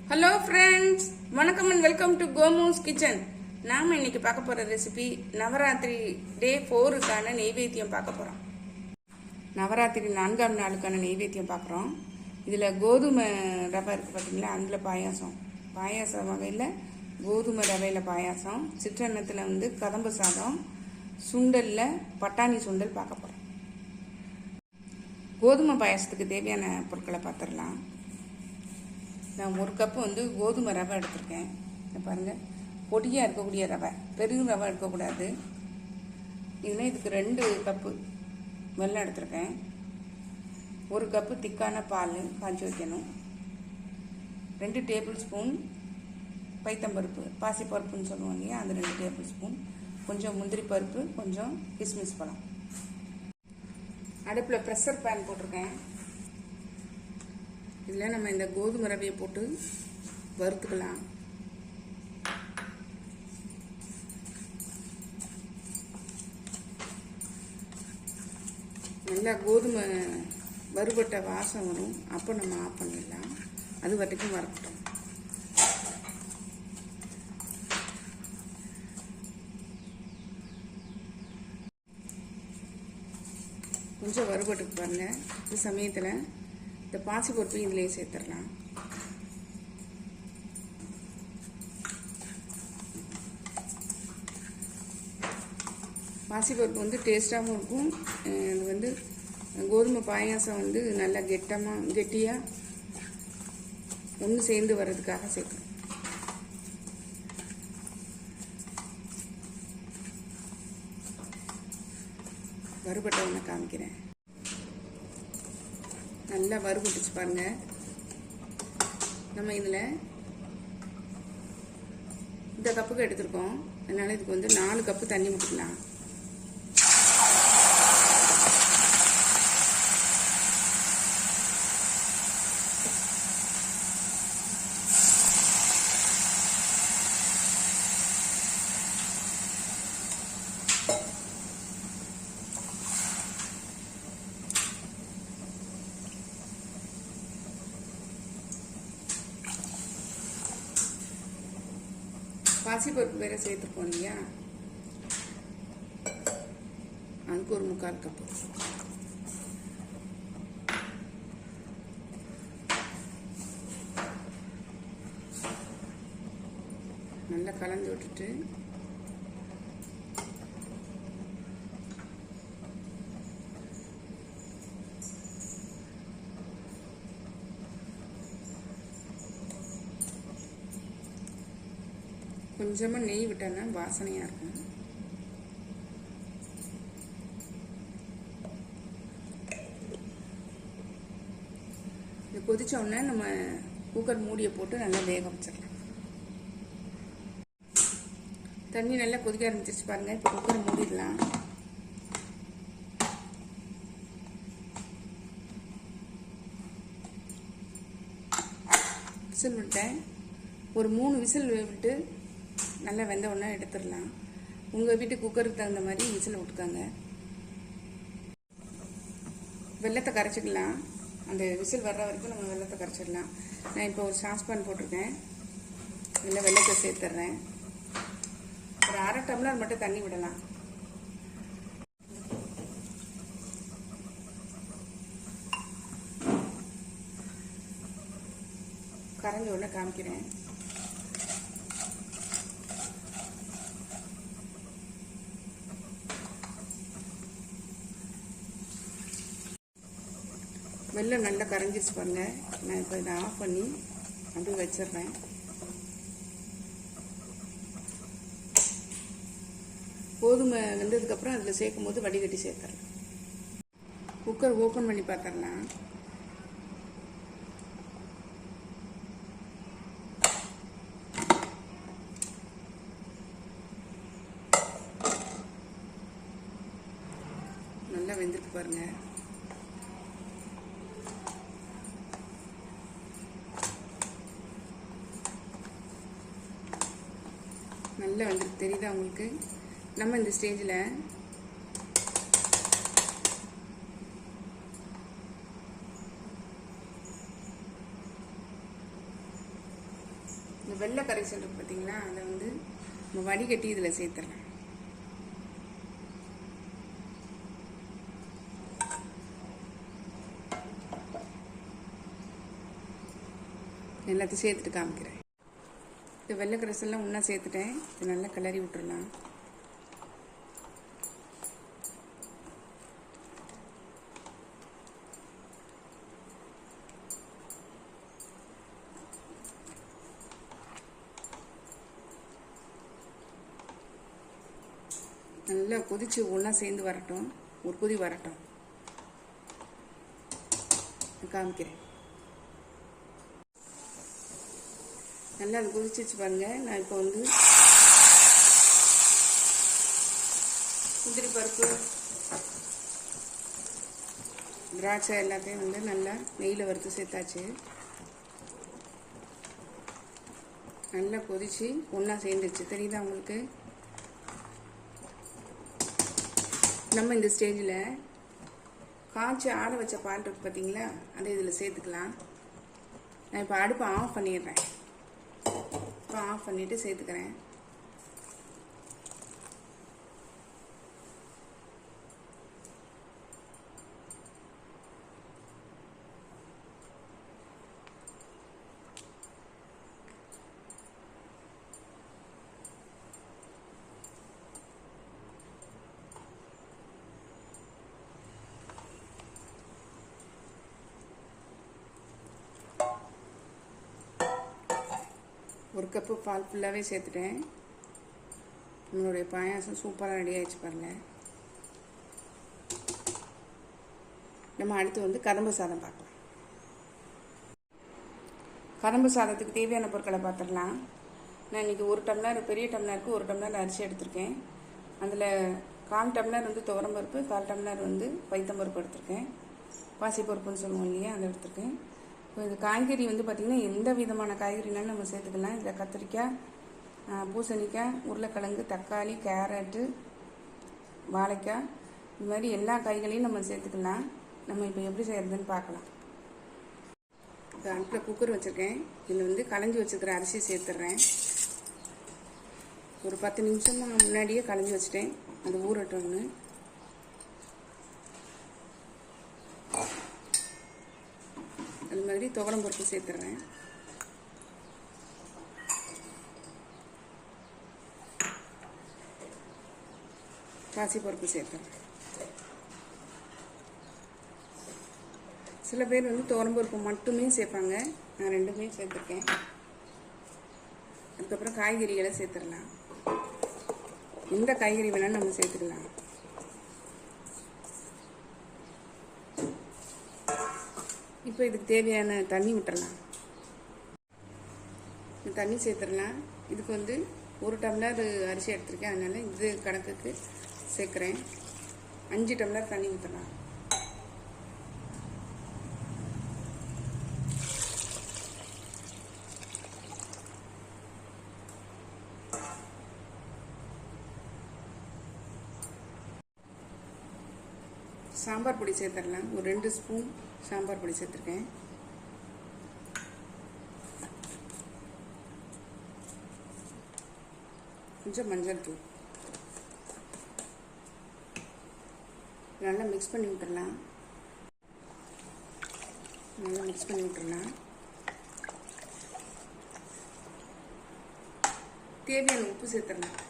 Hello friends, வணக்கம் and welcome to கோமூஸ் kitchen. நாம் இன்னைக்கு பார்க்க போகிற ரெசிபி நவராத்திரி டே 4க்கான நெய்வேத்தியம் பார்க்க போகிறோம். நவராத்திரி 4ஆம் நாளுக்கான நெய்வேத்தியம் பார்க்குறோம். இதில் கோதுமை ரவை இருக்குது பார்த்தீங்களா, அதில் பாயாசம் வகையில் கோதுமை ரவையில் பாயாசம், சிற்றன்னத்தில் கதம்பு சாதம், சுண்டலில் பட்டாணி சுண்டல் பார்க்க போகிறோம். கோதுமை பாயாசத்துக்கு தேவையான பொருட்களை பார்த்துடலாம். நான் 1 கப்பு கோதுமை ரவை எடுத்திருக்கேன். பாருங்கள், பொடியாக இருக்கக்கூடிய ரவை, பெரும் ரவை எடுக்கக்கூடாது. இதில் இதுக்கு 2 கப்பு வெல்லம் எடுத்திருக்கேன். 1 கப்பு திக்கான பால் காய்ச்சி வைக்கணும். 2 டேபிள் ஸ்பூன் பைத்தம்பருப்பு, பாசிப்பருப்புன்னு சொல்லுவோம் இல்லையா, அந்த 2 டேபிள் ஸ்பூன், கொஞ்சம் முந்திரி பருப்பு, கொஞ்சம் கிஸ்மிஸ் பழம். அடுப்பில் ப்ரெஷர் பேன் போட்டிருக்கேன். இதில் நம்ம இந்த கோதுமை ரவையை போட்டு வறுத்துக்கலாம். நல்லா கோதுமை வறுபட்ட வாசம் வரும். அப்போ நம்ம ஆஃப் பண்ணிடலாம். அது வரைக்கும் வறுக்கட்டும். கொஞ்சம் வறுபட்டுக்கு பாருங்கள். இந்த சமயத்தில் இந்த பாசிப்பருப்பு இதிலே சேர்த்துடலாம். பாசிப்பருப்பு டேஸ்ட்டாகவும் இருக்கும். இது கோதுமை பாயாசம் நல்லா கெட்டியாக ஒன்று சேர்ந்து வர்றதுக்காக சேர்க்கணும். வறுபட்ட ஒன்று காமிக்கிறேன். நல்லா வறுபட்டுச்சு பாருங்கள். நம்ம இதில் இந்த கப்புக்கு எடுத்துருக்கோம். அதனால் இதுக்கு 4 கப்பு தண்ணி ஊற்றிக்கலாம். பாசிப்பருப்பு வேற சேர்த்துருப்போம் இல்லையா, அதுக்கு ஒரு 3/4 கப்பு. நல்லா கலந்து விட்டுட்டு கொஞ்சமாக நெய் விட்டோன்னா வாசனையாக இருக்கும். இது கொதிச்ச உடனே நம்ம குக்கர் மூடியை போட்டு நல்லா வேக வச்சிடலாம். தண்ணி நல்லா கொதிக்க ஆரம்பிச்சிருச்சு பாருங்கள். இப்போ குக்கர் மூடிடலாம். விசில் விட்டேன். ஒரு 3 விசில் விட்டு நல்லா வெந்த உடனே எடுத்துடலாம். உங்கள் வீட்டு குக்கருக்கு தகுந்த மாதிரி விசில் விட்டுக்காங்க. வெல்லத்தை கரைச்சிக்கலாம். அந்த விசில் வர்ற வரைக்கும் நம்ம வெல்லத்தை கரைச்சிடலாம். நான் இப்போ ஒரு சாஸ்பான் போட்டிருக்கேன். இதில் வெல்லத்தை சேர்த்துட்றேன். ஒரு 1/2 டம்ளர் மட்டும் தண்ணி விடலாம். கரைஞ்ச உடனே காமிக்கிறேன். வெல்லம் நல்லா கரைஞ்சிருச்சு பாருங்க. நான் இப்போ இதை ஆஃப் பண்ணி அப்படியே வச்சிடுறேன். கோதுமை வெந்ததுக்கப்புறம் அதில் சேர்க்கும் போது வடிகட்டி சேர்த்துறேன். குக்கர் ஓப்பன் பண்ணி பார்த்துடலாம். நல்லா வெந்திருக்கு பாருங்க. நல்லா வந்துருக்கு, தெரியுதா உங்களுக்கு? நம்ம இந்த ஸ்டேஜில் இந்த வெள்ளை கரைசல் இருக்குது பார்த்தீங்களா, அதை வந்து நம்ம வடிகட்டி இதில் சேர்த்துடலாம். எல்லாத்தையும் சேர்த்துட்டு காமிக்கிறேன். இந்த வெள்ளை கரைசல்லாம் ஒன்றா சேர்த்துட்டேன். இது நல்லா கிளறி விட்டுறலாம். நல்லா கொதிச்சு ஒன்றா சேர்ந்து வரட்டும், ஒரு கொதி வரட்டும், காமிக்கிறேன். நல்லா அது கொதிச்சிச்சு பாருங்க. நான் இப்போ வந்து முந்திரி பருப்பு, திராட்சை எல்லாத்தையும் வந்து நல்லா நெய்யில் வறுத்து சேர்த்தாச்சு. நல்லா கொதிச்சு ஒன்றா சேர்ந்துச்சு, தெரியுதா உங்களுக்கு? நம்ம இந்த ஸ்டேஜில் காய்ச்சி ஆற வச்ச பால் இருக்கு பார்த்தீங்களா, அதை இதில் சேர்த்துக்கலாம். நான் இப்போ அடுப்பை ஆஃப் பண்ணிடுறேன். இப்போ ஆஃப் பண்ணிவிட்டு சேர்த்துக்கிறேன். ஒரு கப்பு பால் ஃபுல்லாகவே சேர்த்துட்டேன். நம்மளுடைய பாயாசம் சூப்பராக ரெடி ஆகிடுச்சு பாருங்கள். நம்ம அடுத்து வந்து கதம்பு சாதம் பார்க்கலாம். கதம்பு சாதத்துக்கு தேவையான பொருட்களை பார்த்துடலாம். நான் இன்றைக்கி ஒரு டம்ளர், பெரிய டம்ளருக்கு ஒரு டம்ளர் அரிசி எடுத்திருக்கேன். அதில் 1/4 டம்ளர் வந்து துவரம்பருப்பு, 1/4 டம்ளர் வந்து பைத்தம்பருப்பு எடுத்திருக்கேன். பாசிப்பருப்புன்னு சொல்லுவோம் இல்லையா, அதை எடுத்திருக்கேன். இப்போ இது காய்கறி வந்து பார்த்திங்கன்னா எந்த விதமான காய்கறினாலும் நம்ம சேர்த்துக்கலாம். இதில் கத்திரிக்காய், பூசணிக்காய், உருளைக்கிழங்கு, தக்காளி, கேரட்டு, வாழைக்காய், இது மாதிரி எல்லா காய்களையும் நம்ம சேர்த்துக்கலாம். நம்ம இப்போ எப்படி செய்கிறதுன்னு பார்க்கலாம். இப்போ அடுப்பில் குக்கர் வச்சுருக்கேன். இதில் வந்து களைஞ்சி வச்சுருக்கிற அரிசி சேர்த்துட்றேன். ஒரு 10 நிமிஷமாக முன்னாடியே களைஞ்சி வச்சுட்டேன், அது ஊறட்டோன்னு. அது மாதிரி துவரம் பருப்பு சேர்த்துட்றேன். பாசிப்பருப்பு சேர்த்துறேன். சில பேர் வந்து துவரம்பருப்பு மட்டுமே சேர்ப்பாங்க, நான் ரெண்டுமே சேர்த்துருக்கேன். அதுக்கப்புறம் காய்கறிகளை சேர்த்துடலாம். எந்த காய்கறி வேணாலும் நம்ம சேர்த்துக்கலாம். இப்போ இதுக்கு தேவையான தண்ணி விட்டுறலாம். தண்ணி சேர்த்துடலாம். இதுக்கு வந்து 1 டம்ளர் அரிசி எடுத்திருக்கேன், அதனால் இது கணக்குக்கு சேர்க்குறேன். 5 டம்ளர் தண்ணி ஊற்றலாம். சாம்பார் பொடி சேர்த்துடலாம். ஒரு 2 ஸ்பூன் சாம்பார் பொடி சேர்த்துருக்கேன். கொஞ்சம் மஞ்சள் தூள். நல்லா மிக்ஸ் பண்ணி விட்டுடலாம். தேவையான உப்பு சேர்த்துடலாம்.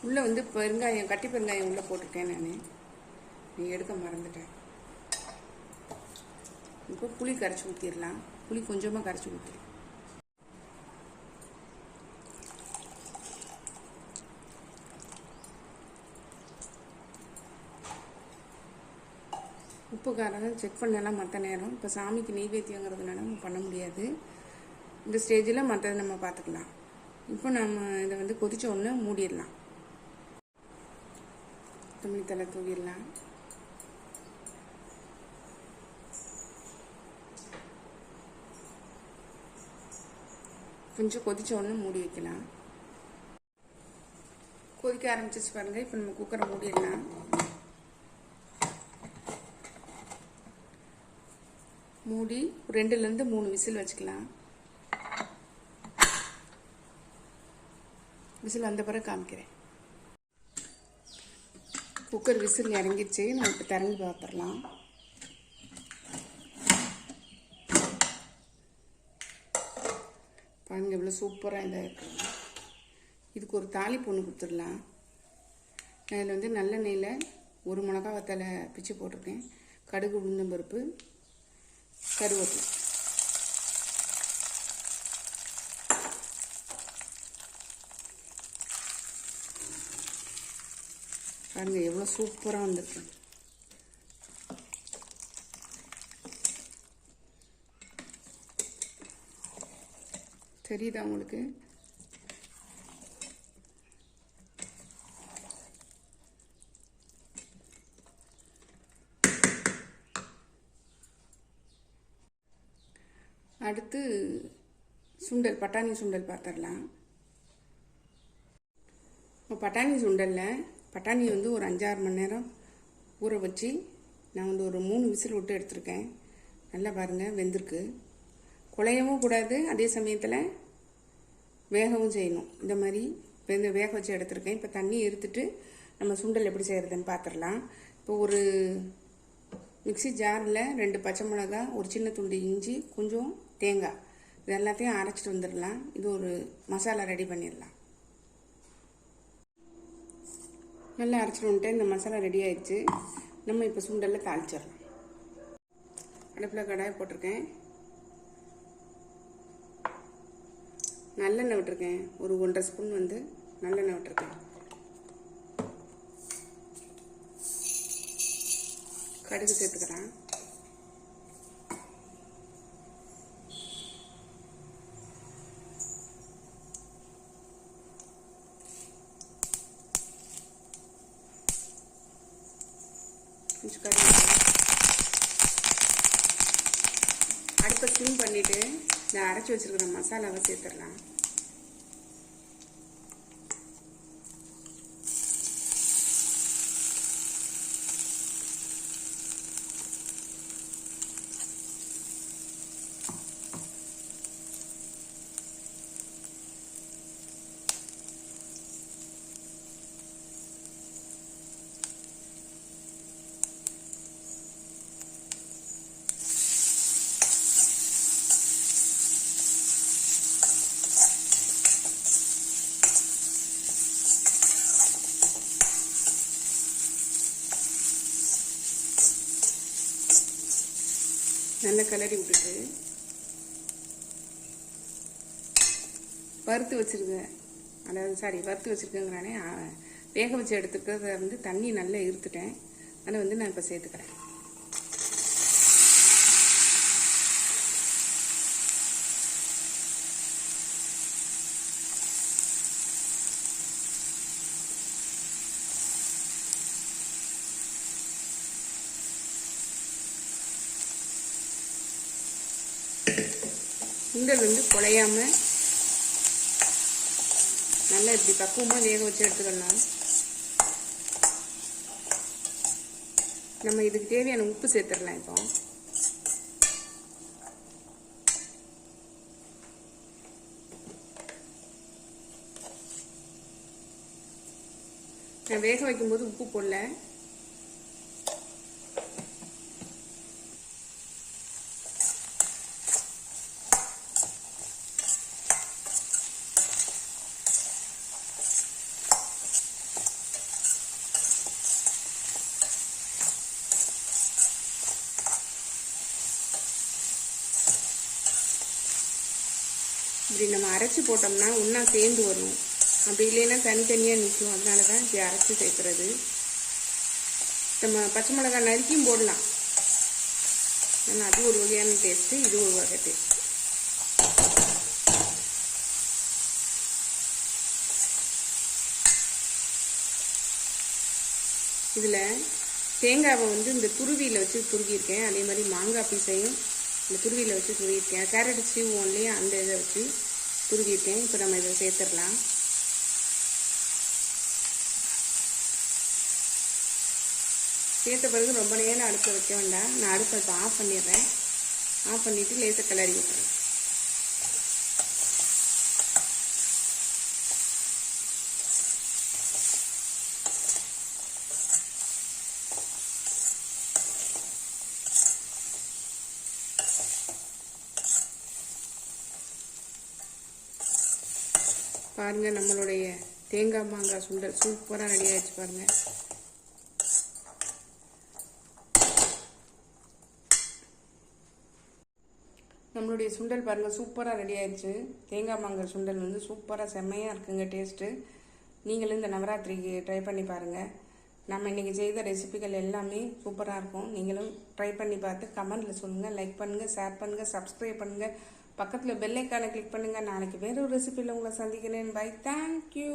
உள்ளே வந்து பெருங்காயம், கட்டி பெருங்காயம் உள்ளே போட்டிருக்கேன். நான் எடுக்க மறந்துட்டேன். இப்போ புளி கரைச்சி ஊற்றிடலாம். புளி கொஞ்சமாக கரைச்சி ஊற்றி, உப்பு காரம் செக் பண்ணலாம் மற்ற நேரம். இப்போ சாமிக்கு நெய்வேத்தியங்கிறதுனால நம்ம பண்ண முடியாது. இந்த ஸ்டேஜில் மற்றதை நம்ம பார்த்துக்கலாம். இப்போ நம்ம இதை வந்து கொதிச்ச உடனே மூடிடலாம். கொத்தமல்லி தழை தூவிடலாம். கொஞ்சம் கொதிச்ச உடனே மூடி வைக்கலாம். கொதிக்க ஆரம்பிச்சிச்சு பாருங்கள். இப்போ நம்ம குக்கரை மூடிடலாம். மூடி 2லேருந்து 3 விசில் வச்சுக்கலாம். விசில் வந்த பிறகு காமிக்கிறேன். குக்கர் விசில் இறங்கிடுச்சு. நம்ம இப்போ திறந்து பார்த்துடலாம். பாருங்கள் இவ்வளோ சூப்பராக இதாக இருக்குது. இதுக்கு ஒரு தாளிப்பு ஒன்று கொடுத்துடலாம். நான் இதில் வந்து நல்லெண்ணெயில் 1 மிளகா வத்தலை பிச்சு போட்டிருக்கேன். கடுகு, உளுந்தம்பருப்பு, கருவேப்பிலை. பாருங்கள் எவ்வளோ சூப்பராக வந்திருக்கு. தெரியுதா உங்களுக்கு? அடுத்து சுண்டல், பட்டாணி சுண்டல் பார்த்துடலாம். பட்டாணி சுண்டலில் பட்டாணி வந்து ஒரு 5-6 மணி நேரம் ஊற வச்சு நான் வந்து ஒரு 3 விசில் விட்டு எடுத்திருக்கேன். நல்லா பாருங்கள் வெந்திருக்கு. குழையவும் கூடாது, அதே சமயத்தில் வேகவும் செய்யணும். இந்த மாதிரி வேக வச்சு எடுத்திருக்கேன். இப்போ தண்ணி இருத்துட்டு நம்ம சுண்டல் எப்படி செய்கிறதுன்னு பார்த்துடலாம். இப்போ ஒரு மிக்சி ஜாரில் 2 பச்சை மிளகா, ஒரு சின்ன துண்டு இஞ்சி, கொஞ்சம் தேங்காய், இது எல்லாத்தையும் அரைச்சிட்டு வந்துடலாம். இது ஒரு மசாலா ரெடி பண்ணிடலாம். நல்லா அரைச்சிட்டு வந்துட்டு இந்த மசாலா ரெடி ஆயிடுச்சு. நம்ம இப்போ சுண்டலில் தாளிச்சிடலாம். அடுப்பில் கடாயை போட்டிருக்கேன். நல்லெண்ணெய் விட்டுருக்கேன். ஒரு 1.5 ஸ்பூன் வந்து நல்லெண்ணெய் விட்டுருக்கேன். கடுகு சேர்த்துக்கிறேன். கொஞ்சம் கடுகு அடுப்பை சிம் பண்ணிவிட்டு இந்த அரைச்சி வச்சிருக்கிற மசாலாவை சேர்த்துடலாம். நல்லா கிளறி விட்டுட்டு வறுத்து வச்சுருக்கேன். வறுத்து வச்சுருக்கேங்கிறானே வேக வச்சு எடுத்துக்கிறத வந்து தண்ணி நல்லா இருத்துட்டேன். அதை வந்து நான் இப்போ சேர்த்துக்கிறேன். சுண்டல் வந்து குழையாம நல்லா இப்படி பக்குவமாக வேக வச்சு எடுத்துக்கலாம். நம்ம இதுக்கு தேவையான உப்பு சேர்த்துடலாம். இப்போ நான் வேக வைக்கும்போது உப்பு போடல. இப்படி நம்ம அரைச்சி போட்டோம்னா ஒன்றா சேர்ந்து வரும். அப்படி இல்லைன்னா தனித்தனியாக நிற்கும். அதனால தான் இப்படி அரைச்சி சேர்க்குறது. நம்ம பச்சை மிளகாய் நறுக்கியும் போடலாம். ஆனால் அது ஒரு வகையான டேஸ்ட்டு, இது ஒரு வகை டேஸ்ட். இதில் தேங்காவை வந்து இந்த துருவியில் வச்சு துருவியிருக்கேன். அதே மாதிரி மாங்காய் பீஸையும் இந்த துருவியில் வச்சு துருவியிருக்கேன். கேரட் சீவுவோம் இல்லையா, அந்த இதை வச்சு துருவிட்டேன். இப்போ நம்ம இதை சேர்த்துடலாம். சேர்த்த பிறகு ரொம்ப நேரம் அடுப்பை வைக்க வேண்டாம். நான் அடுப்பை இப்போ ஆஃப் பண்ணிடுறேன். ஆஃப் பண்ணிவிட்டு லேசாக கிளறி விட்டுறேன். பாருங்கள், நம்மளுடைய தேங்காய் மாங்காய் சுண்டல் சூப்பராக ரெடி ஆகிடுச்சு பாருங்கள். நம்மளுடைய சுண்டல் பாருங்கள் சூப்பராக ரெடி ஆயிடுச்சு. தேங்காய் மாங்காய் சுண்டல் வந்து சூப்பராக செம்மையாக இருக்குங்க டேஸ்ட்டு. நீங்களும் இந்த நவராத்திரிக்கு ட்ரை பண்ணி பாருங்கள். நம்ம இன்றைக்கி செய்த ரெசிபிகள் எல்லாமே சூப்பராக இருக்கும். நீங்களும் ட்ரை பண்ணி பார்த்து கமெண்டில் சொல்லுங்கள். லைக் பண்ணுங்கள், ஷேர் பண்ணுங்கள், சப்ஸ்கிரைப் பண்ணுங்கள். பக்கத்தில் பெல் ஐக்கானை கிளிக் பண்ணுங்கள். நாளைக்கு வேறு ஒரு ரெசிபியில் உங்களை சந்திக்கிறேன். பை. தேங்க்யூ.